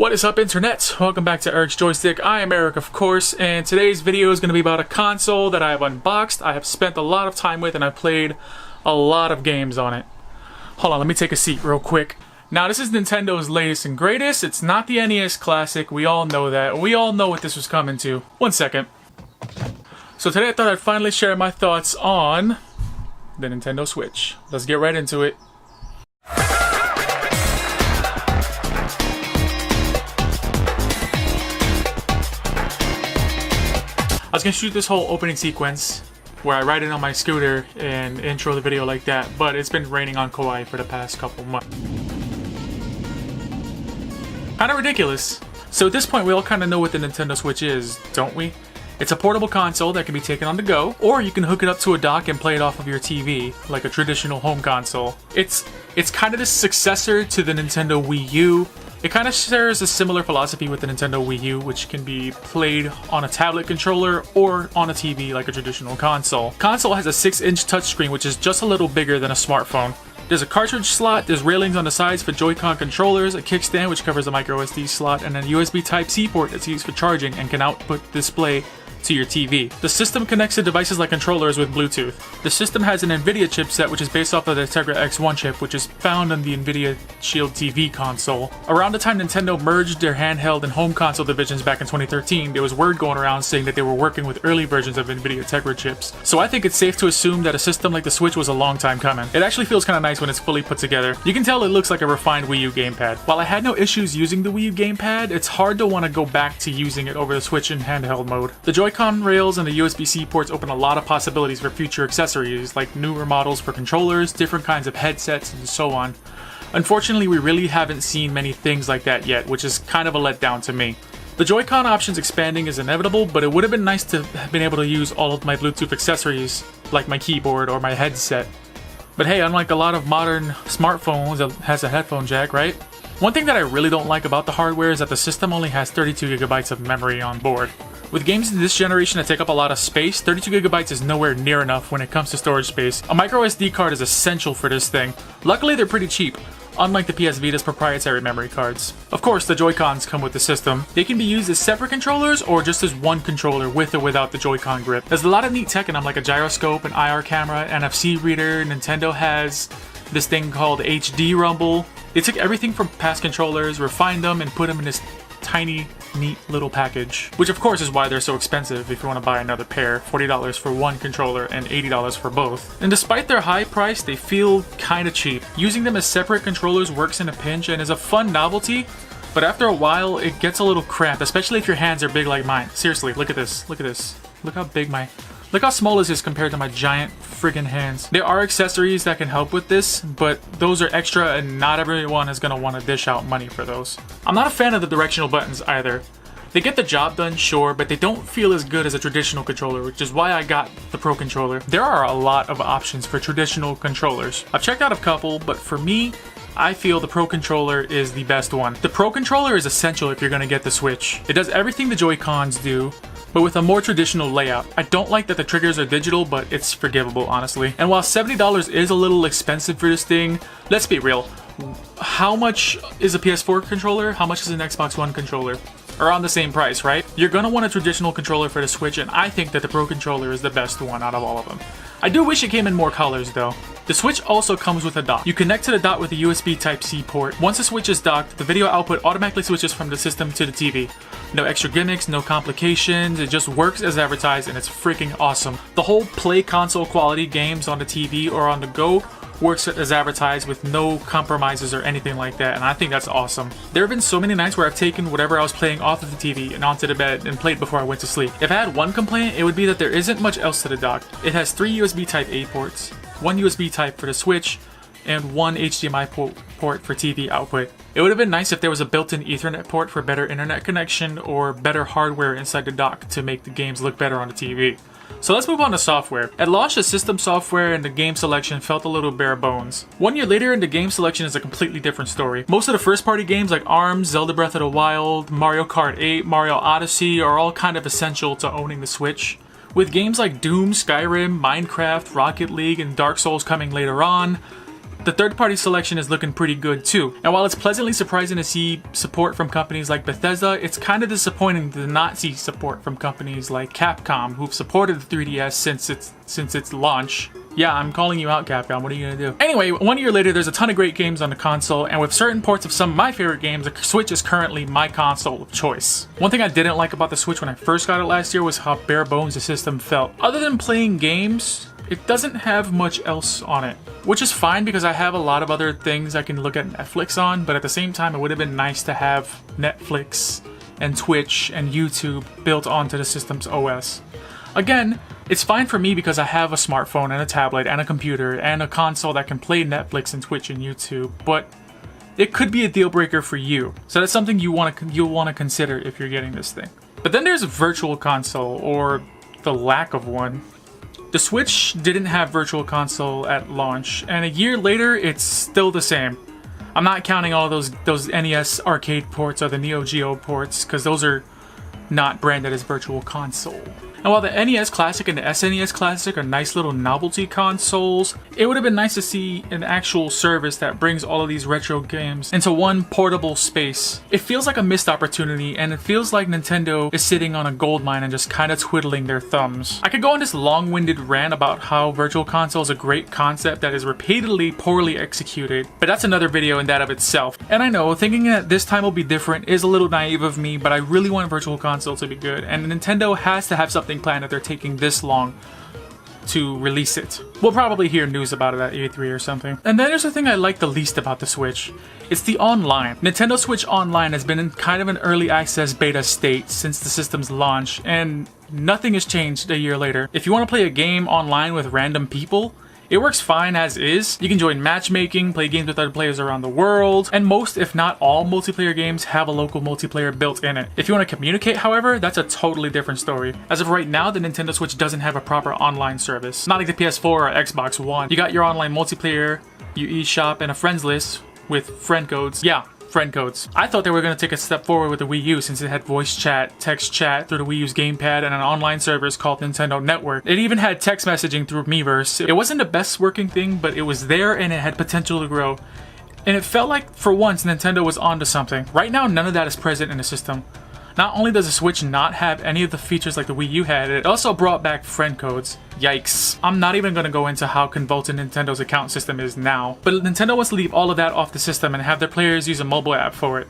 What is up, internet? Welcome back to Erik's Joystick. I am Erik, of course, and today's video is going to be about a console that I have unboxed, I have spent a lot of time with, and I've played a lot of games on it. Hold on, let me take a seat real quick. Now, this is Nintendo's latest and greatest. It's not the NES Classic. We all know that. We all know what this was coming to. One second. So today I thought I'd finally share my thoughts on the Nintendo Switch. Let's get right into it. I was gonna shoot this whole opening sequence where I ride in on my scooter and intro the video like that, but it's been raining on Kauai for the past couple months. Kinda ridiculous. So at this point we all kinda know what the Nintendo Switch is, don't we? It's a portable console that can be taken on the go, or you can hook it up to a dock and play it off of your TV, like a traditional home console. It's kind of the successor to the Nintendo Wii U. It kind of shares a similar philosophy with the Nintendo Wii U, which can be played on a tablet controller or on a TV like a traditional console. Console has a 6-inch touchscreen, which is just a little bigger than a smartphone. There's a cartridge slot, there's railings on the sides for Joy-Con controllers, a kickstand which covers a micro SD slot, and a USB Type-C port that's used for charging and can output display to your TV. The system connects to devices like controllers with Bluetooth. The system has an NVIDIA chipset which is based off of the Tegra X1 chip, which is found on the NVIDIA Shield TV console. Around the time Nintendo merged their handheld and home console divisions back in 2013, there was word going around saying that they were working with early versions of NVIDIA Tegra chips. So I think it's safe to assume that a system like the Switch was a long time coming. It actually feels kind of nice when it's fully put together. You can tell it looks like a refined Wii U gamepad. While I had no issues using the Wii U gamepad, it's hard to want to go back to using it over the Switch in handheld mode. The Joy-Con rails and the USB-C ports open a lot of possibilities for future accessories, like newer models for controllers, different kinds of headsets, and so on. Unfortunately, we really haven't seen many things like that yet, which is kind of a letdown to me. The Joy-Con options expanding is inevitable, but it would have been nice to have been able to use all of my Bluetooth accessories, like my keyboard or my headset. But hey, unlike a lot of modern smartphones that has a headphone jack, right? One thing that I really don't like about the hardware is that the system only has 32 gigabytes of memory on board. With games in this generation that take up a lot of space, 32 gigabytes is nowhere near enough when it comes to storage space. A micro SD card is essential for this thing. Luckily, they're pretty cheap, unlike the PS Vita's proprietary memory cards. Of course, the Joy-Cons come with the system. They can be used as separate controllers or just as one controller with or without the Joy-Con grip. There's a lot of neat tech in them, like a gyroscope, an IR camera, NFC reader. Nintendo has this thing called HD Rumble. They took everything from past controllers, refined them, and put them in this tiny, neat little package. Which of course is why they're so expensive if you want to buy another pair. $40 for one controller and $80 for both. And despite their high price, they feel kinda cheap. Using them as separate controllers works in a pinch and is a fun novelty, but after a while it gets a little cramped, especially if your hands are big like mine. Seriously, look at this. Look at this. Look how big Look how small this is compared to my giant friggin' hands. There are accessories that can help with this, but those are extra and not everyone is gonna want to dish out money for those. I'm not a fan of the directional buttons either. They get the job done, sure, but they don't feel as good as a traditional controller, which is why I got the Pro Controller. There are a lot of options for traditional controllers. I've checked out a couple, but for me, I feel the Pro Controller is the best one. The Pro Controller is essential if you're gonna get the Switch. It does everything the Joy-Cons do, but with a more traditional layout. I don't like that the triggers are digital, but it's forgivable, honestly. And while $70 is a little expensive for this thing, let's be real. How much is a PS4 controller? How much is an Xbox One controller? Around the same price, right? You're gonna want a traditional controller for the Switch, and I think that the Pro Controller is the best one out of all of them. I do wish it came in more colors though. The Switch also comes with a dock. You connect to the dock with a USB Type-C port. Once the Switch is docked, the video output automatically switches from the system to the TV. No extra gimmicks, no complications, it just works as advertised and it's freaking awesome. The whole play console quality games on the TV or on the go works as advertised with no compromises or anything like that, and I think that's awesome. There have been so many nights where I've taken whatever I was playing off of the TV and onto the bed and played before I went to sleep. If I had one complaint, it would be that there isn't much else to the dock. It has 3 USB Type-A ports, 1 USB Type for the Switch, and 1 HDMI port for TV output. It would have been nice if there was a built-in Ethernet port for better internet connection or better hardware inside the dock to make the games look better on the TV. So let's move on to software. At launch, the system software and the game selection felt a little bare bones. 1 year later, the game selection is a completely different story. Most of the first-party games like ARMS, Zelda Breath of the Wild, Mario Kart 8, Mario Odyssey are all kind of essential to owning the Switch. With games like Doom, Skyrim, Minecraft, Rocket League, and Dark Souls coming later on, The third-party selection is looking pretty good too. And while it's pleasantly surprising to see support from companies like Bethesda, it's kind of disappointing to not see support from companies like Capcom, who've supported the 3DS since its launch. Yeah, I'm calling you out, Capcom. What are you gonna do? Anyway, 1 year later, there's a ton of great games on the console, and with certain ports of some of my favorite games, the Switch is currently my console of choice. One thing I didn't like about the Switch when I first got it last year was how bare bones the system felt. Other than playing games, it doesn't have much else on it, which is fine because I have a lot of other things I can look at Netflix on, but at the same time, it would have been nice to have Netflix and Twitch and YouTube built onto the system's OS. Again, it's fine for me because I have a smartphone and a tablet and a computer and a console that can play Netflix and Twitch and YouTube, but it could be a deal breaker for you. So that's something you'll want to consider if you're getting this thing. But then there's a virtual console, or the lack of one. The Switch didn't have virtual console at launch, and a year later it's still the same. I'm not counting all those NES arcade ports or the Neo Geo ports, because those are not branded as virtual console. And while the NES Classic and the SNES Classic are nice little novelty consoles, it would have been nice to see an actual service that brings all of these retro games into one portable space. It feels like a missed opportunity, and it feels like Nintendo is sitting on a gold mine and just kind of twiddling their thumbs. I could go on this long-winded rant about how virtual console is a great concept that is repeatedly poorly executed, but that's another video in that of itself. And I know, thinking that this time will be different is a little naive of me, but I really want virtual console to be good, and Nintendo has to have something planned if they're taking this long to release it. We'll probably hear news about it at E3 or something. And then there's the thing I like the least about the Switch. It's the online. Nintendo Switch Online has been in kind of an early access beta state since the system's launch, and nothing has changed a year later. If you want to play a game online with random people, it works fine as is. You can join matchmaking, play games with other players around the world, and most, if not all, multiplayer games have a local multiplayer built in it. If you want to communicate, however, that's a totally different story. As of right now, the Nintendo Switch doesn't have a proper online service. Not like the PS4 or Xbox One. You got your online multiplayer, your eShop, and a friends list with friend codes. Yeah, friend codes. I thought they were going to take a step forward with the Wii U since it had voice chat, text chat through the Wii U's gamepad, and an online service called Nintendo Network. It even had text messaging through Miiverse. It wasn't the best working thing, but it was there and it had potential to grow. And it felt like, for once, Nintendo was onto something. Right now, none of that is present in the system. Not only does the Switch not have any of the features like the Wii U had, it also brought back friend codes. Yikes. I'm not even going to go into how convoluted Nintendo's account system is now, but Nintendo wants to leave all of that off the system and have their players use a mobile app for it.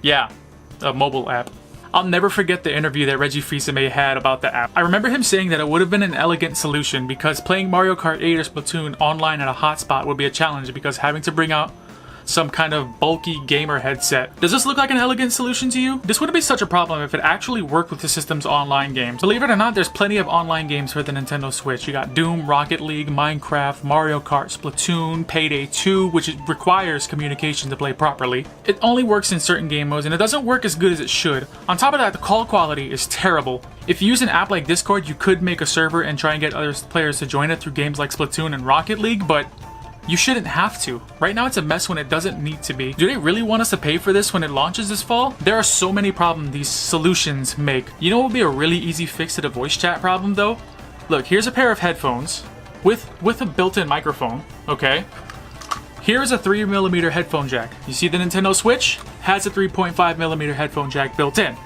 Yeah, a mobile app. I'll never forget the interview that Reggie Fils-Aimé had about the app. I remember him saying that it would have been an elegant solution because playing Mario Kart 8 or Splatoon online at a hotspot would be a challenge because having to bring out some kind of bulky gamer headset. Does this look like an elegant solution to you? This wouldn't be such a problem if it actually worked with the system's online games. Believe it or not, there's plenty of online games for the Nintendo Switch. You got Doom, Rocket League, Minecraft, Mario Kart, Splatoon, Payday 2, which requires communication to play properly. It only works in certain game modes, and it doesn't work as good as it should. On top of that, the call quality is terrible. If you use an app like Discord, you could make a server and try and get other players to join it through games like Splatoon and Rocket League, but you shouldn't have to. Right now it's a mess when it doesn't need to be. Do they really want us to pay for this when it launches this fall? There are so many problems these solutions make. You know what would be a really easy fix to the voice chat problem though? Look, here's a pair of headphones with a built-in microphone, okay? Here's a 3mm headphone jack. You see the Nintendo Switch? Has a 3.5mm headphone jack built in.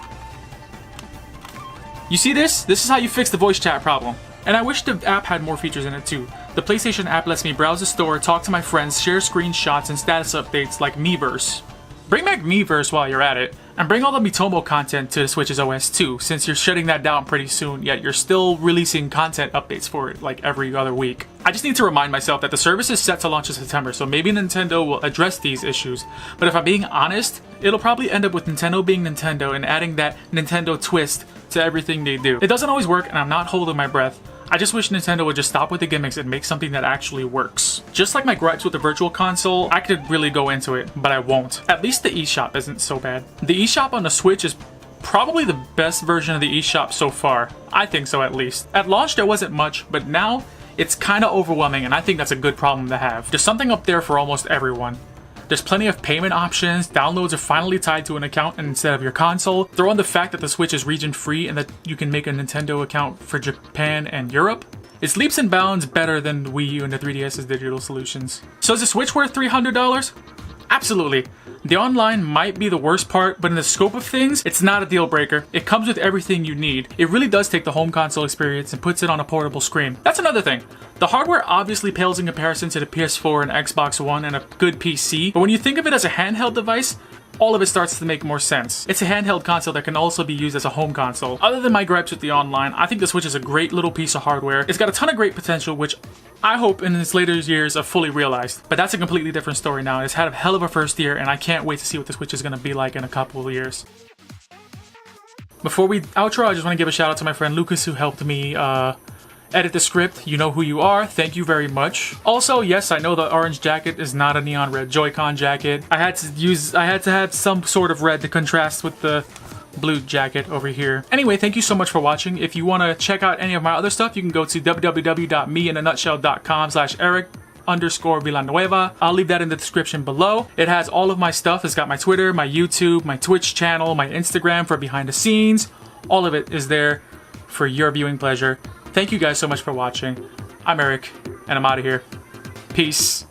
You see this? This is how you fix the voice chat problem. And I wish the app had more features in it too. The PlayStation app lets me browse the store, talk to my friends, share screenshots and status updates like Miiverse. Bring back Miiverse while you're at it, and bring all the Miitomo content to the Switch's OS too, since you're shutting that down pretty soon, yet you're still releasing content updates for it like every other week. I just need to remind myself that the service is set to launch in September, so maybe Nintendo will address these issues, but if I'm being honest, it'll probably end up with Nintendo being Nintendo and adding that Nintendo twist to everything they do. It doesn't always work, and I'm not holding my breath. I just wish Nintendo would just stop with the gimmicks and make something that actually works. Just like my gripes with the Virtual Console, I could really go into it, but I won't. At least the eShop isn't so bad. The eShop on the Switch is probably the best version of the eShop so far. I think so, at least. At launch there wasn't much, but now it's kinda overwhelming, and I think that's a good problem to have. There's something up there for almost everyone. There's plenty of payment options, downloads are finally tied to an account instead of your console. Throw in the fact that the Switch is region free and that you can make a Nintendo account for Japan and Europe. It's leaps and bounds better than the Wii U and the 3DS's digital solutions. So is the Switch worth $300? Absolutely. The online might be the worst part, but in the scope of things, it's not a deal breaker. It comes with everything you need. It really does take the home console experience and puts it on a portable screen. That's another thing. The hardware obviously pales in comparison to the PS4 and Xbox One and a good PC, but when you think of it as a handheld device, all of it starts to make more sense. It's a handheld console that can also be used as a home console. Other than my gripes with the online, I think the Switch is a great little piece of hardware. It's got a ton of great potential, which I hope in its later years are fully realized. But that's a completely different story now. It's had a hell of a first year, and I can't wait to see what the Switch is going to be like in a couple of years. Before we outro, I just want to give a shout out to my friend Lucas, who helped me edit the script. You know who you are. Thank you very much. Also, yes, I know the orange jacket is not a neon red Joy-Con jacket. I had to have some sort of red to contrast with the blue jacket over here. Anyway, thank you so much for watching. If you want to check out any of my other stuff, you can go to www.meinanutshell.com/Erik_Villanueva. I'll leave that in the description below. It has all of my stuff. It's got my Twitter, my YouTube, my Twitch channel, my Instagram for behind the scenes. All of it is there for your viewing pleasure. Thank you guys so much for watching. I'm Erik, and I'm out of here. Peace.